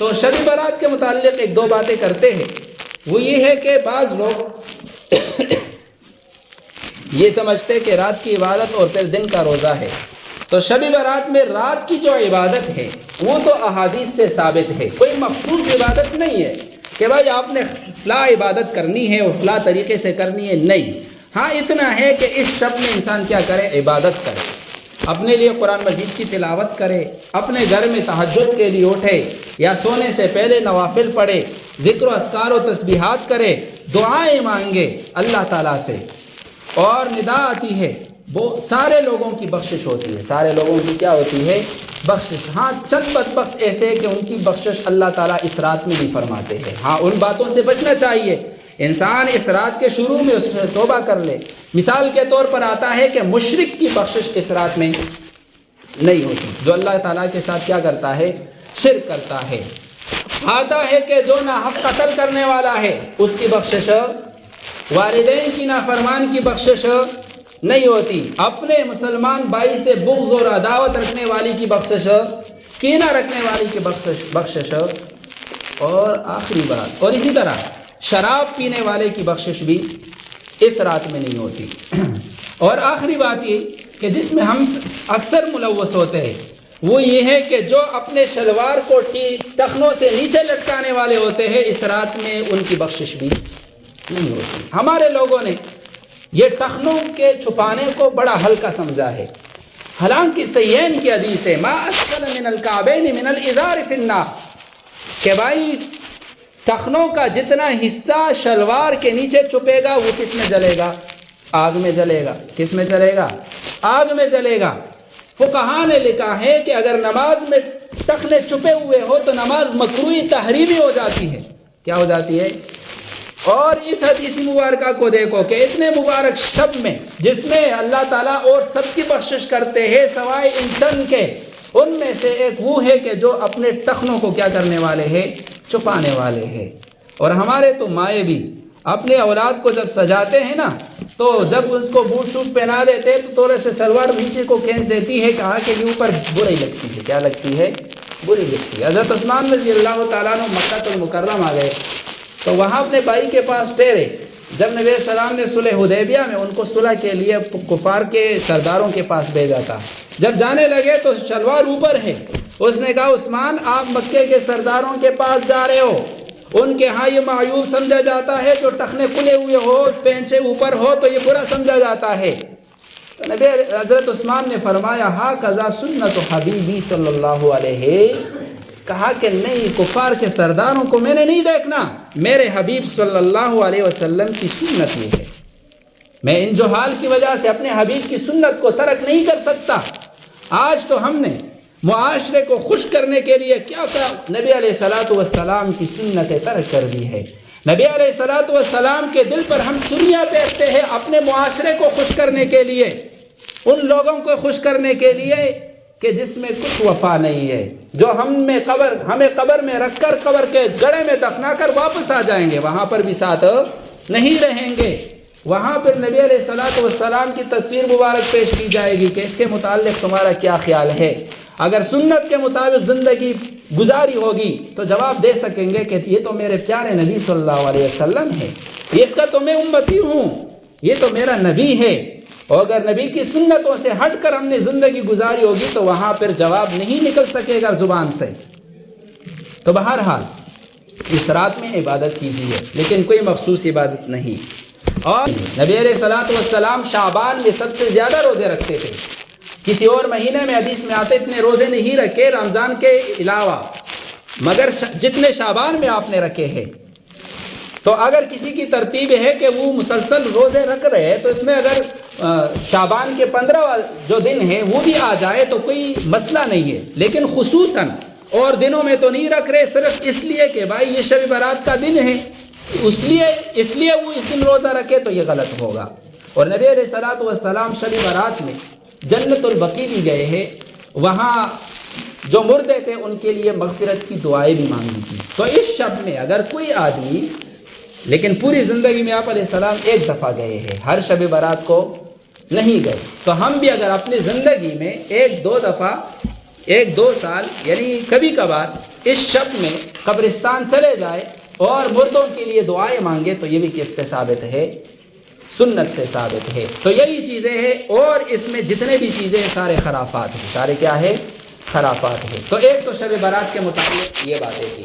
تو شب برات کے متعلق ایک دو باتیں کرتے ہیں. وہ یہ ہے کہ بعض لوگ یہ سمجھتے کہ رات کی عبادت اور پھر دن کا روزہ ہے. تو شب برات میں رات کی جو عبادت ہے وہ تو احادیث سے ثابت ہے، کوئی مخصوص عبادت نہیں ہے کہ بھائی آپ نے فلاں عبادت کرنی ہے اور فلاں طریقے سے کرنی ہے، نہیں. ہاں اتنا ہے کہ اس شب میں انسان کیا کرے، عبادت کرے، اپنے لیے قرآن مجید کی تلاوت کرے، اپنے گھر میں تہجد کے لیے اٹھے یا سونے سے پہلے نوافل پڑھے، ذکر و اذکار و تسبیحات کرے، دعائیں مانگے اللہ تعالیٰ سے. اور ندا آتی ہے، وہ سارے لوگوں کی بخشش ہوتی ہے. سارے لوگوں کی کیا ہوتی ہے؟ بخشش. ہاں چند بدبخت ایسے کہ ان کی بخشش اللہ تعالیٰ اس رات میں بھی فرماتے ہیں. ہاں ان باتوں سے بچنا چاہیے. انسان اس رات کے شروع میں اس سے توبہ کر لے. مثال کے طور پر آتا ہے کہ مشرک کی بخشش اس رات میں نہیں ہوتی، جو اللہ تعالیٰ کے ساتھ کیا کرتا ہے؟ شرک کرتا ہے. آتا ہے کہ جو ناحق قتل کرنے والا ہے اس کی بخشش، والدین کی نافرمان کی بخشش نہیں ہوتی، اپنے مسلمان بھائی سے بغض اور عداوت رکھنے والی کی بخشش، کینہ رکھنے والی کی بخشش. اور آخری بات، اور اسی طرح شراب پینے والے کی بخشش بھی اس رات میں نہیں ہوتی. اور آخری بات یہ کہ جس میں ہم اکثر ملوث ہوتے ہیں وہ یہ ہے کہ جو اپنے شلوار کو ٹخنوں سے نیچے لٹکانے والے ہوتے ہیں اس رات میں ان کی بخشش بھی نہیں ہوتی. ہمارے لوگوں نے یہ ٹخنوں کے چھپانے کو بڑا ہلکا سمجھا ہے، حالانکہ صحیحین کی حدیث ہے ما اسفل من الکعبین من الازار فی النار، کہ بھائی ٹخنوں کا جتنا حصہ شلوار کے نیچے چھپے گا وہ کس میں جلے گا؟ آگ میں جلے گا. کس میں جلے گا؟ آگ میں جلے گا. فقہاء نے لکھا ہے کہ اگر نماز میں ٹخنے چھپے ہوئے ہو تو نماز مکروہ تحریمی ہو جاتی ہے. کیا ہو جاتی ہے؟ اور اس حدیث مبارکہ کو دیکھو کہ اتنے مبارک شب میں جس میں اللہ تعالیٰ اور سب کی بخشش کرتے ہیں سوائے ان چند کے، ان میں سے ایک وہ ہے کہ جو اپنے ٹخنوں کو کیا کرنے والے ہیں؟ چھپانے والے ہیں. اور ہمارے تو مائیں بھی اپنے اولاد کو جب سجاتے ہیں نا تو جب اس کو بوٹ شوٹ پہنا دیتے تو تھوڑے سے سلوار نیچے کو کھینچ دیتی ہے، کہا کہ یہ اوپر بری لگتی ہے. کیا لگتی ہے؟ بری لگتی ہے. حضرت عثمان رضی اللہ تعالیٰ عنہ مکہ المکرمہ آ گئے تو وہاں اپنے بھائی کے پاس ٹھہرے. جب نبی علیہ السلام نے صلح حدیبیہ میں ان کو صلح کے لیے کفار کے سرداروں کے پاس بھیجا تھا، جب جانے لگے تو شلوار اوپر ہے. اس نے کہا عثمان آپ مکے کے سرداروں کے پاس جا رہے ہو، ان کے ہاں یہ معیوب سمجھا جاتا ہے، جو ٹخنے کھلے ہوئے ہو پینچے اوپر ہو تو یہ برا سمجھا جاتا ہے. تو نبی حضرت عثمان نے فرمایا ہا قضا سنت حبیبی صلی اللہ علیہ، کہا کہ نہیں، کفار کے سرداروں کو میں نے نہیں دیکھنا، میرے حبیب صلی اللہ علیہ وسلم کی سنت یہ ہے. میں ان جہال کی وجہ سے اپنے حبیب کی سنت کو ترک نہیں کر سکتا. آج تو ہم نے معاشرے کو خوش کرنے کے لیے کیا کہا؟ نبی علیہ الصلوۃ والسلام کی سنتیں ترک کر دی ہے. نبی علیہ الصلوۃ والسلام کے دل پر ہم چنیاں پھینکتے ہیں اپنے معاشرے کو خوش کرنے کے لیے، ان لوگوں کو خوش کرنے کے لیے کہ جس میں کچھ وفا نہیں ہے، جو ہمیں قبر میں رکھ کر قبر کے گڑھے میں دفنا کر واپس آ جائیں گے، وہاں پر بھی ساتھ نہیں رہیں گے. وہاں پر نبی علیہ الصلوۃ والسلام کی تصویر مبارک پیش کی جائے گی کہ اس کے متعلق تمہارا کیا خیال ہے. اگر سنت کے مطابق زندگی گزاری ہوگی تو جواب دے سکیں گے کہ یہ تو میرے پیارے نبی صلی اللہ علیہ وسلم ہے، اس کا تو میں امتی ہوں، یہ تو میرا نبی ہے. اور اگر نبی کی سنتوں سے ہٹ کر ہم نے زندگی گزاری ہوگی تو وہاں پر جواب نہیں نکل سکے گا زبان سے. تو بہرحال اس رات میں عبادت کیجیے لیکن کوئی مخصوص عبادت نہیں. اور نبی علیہ الصلوۃ والسلام شعبان میں سب سے زیادہ روزے رکھتے تھے، کسی اور مہینے میں حدیث میں آتے اتنے روزے نہیں رکھے رمضان کے علاوہ، مگر جتنے شعبان میں آپ نے رکھے ہیں. تو اگر کسی کی ترتیب ہے کہ وہ مسلسل روزے رکھ رہے ہیں تو اس میں اگر شعبان کے 15 جو دن ہیں وہ بھی آ جائے تو کوئی مسئلہ نہیں ہے، لیکن خصوصاً اور دنوں میں تو نہیں رکھ رہے صرف اس لیے کہ بھائی یہ شب برات کا دن ہے اس لیے وہ اس دن روزہ رکھے تو یہ غلط ہوگا. اور نبی علیہ الصلوۃ والسلام شب برات میں جنت البقیع بھی گئے ہیں، وہاں جو مردے تھے ان کے لیے مغفرت کی دعائیں بھی مانگی تھی. تو اس شب میں اگر کوئی آدمی، لیکن پوری زندگی میں آپ علیہ السلام ایک دفعہ گئے ہیں، ہر شب برات کو نہیں گئے، تو ہم بھی اگر اپنی زندگی میں 1-2 دفعہ 1 2 سال یعنی کبھی کبھار اس شب میں قبرستان چلے جائے اور مردوں کے لیے دعائیں مانگے تو یہ بھی کس سے ثابت ہے؟ سنت سے ثابت ہے۔ تو یہی چیزیں ہیں، اور اس میں جتنے بھی چیزیں ہیں سارے خرافات ہیں، سارے کیا ہے؟ خرافات ہیں۔ تو ایک تو شب برات کے متعلق یہ باتیں تھی۔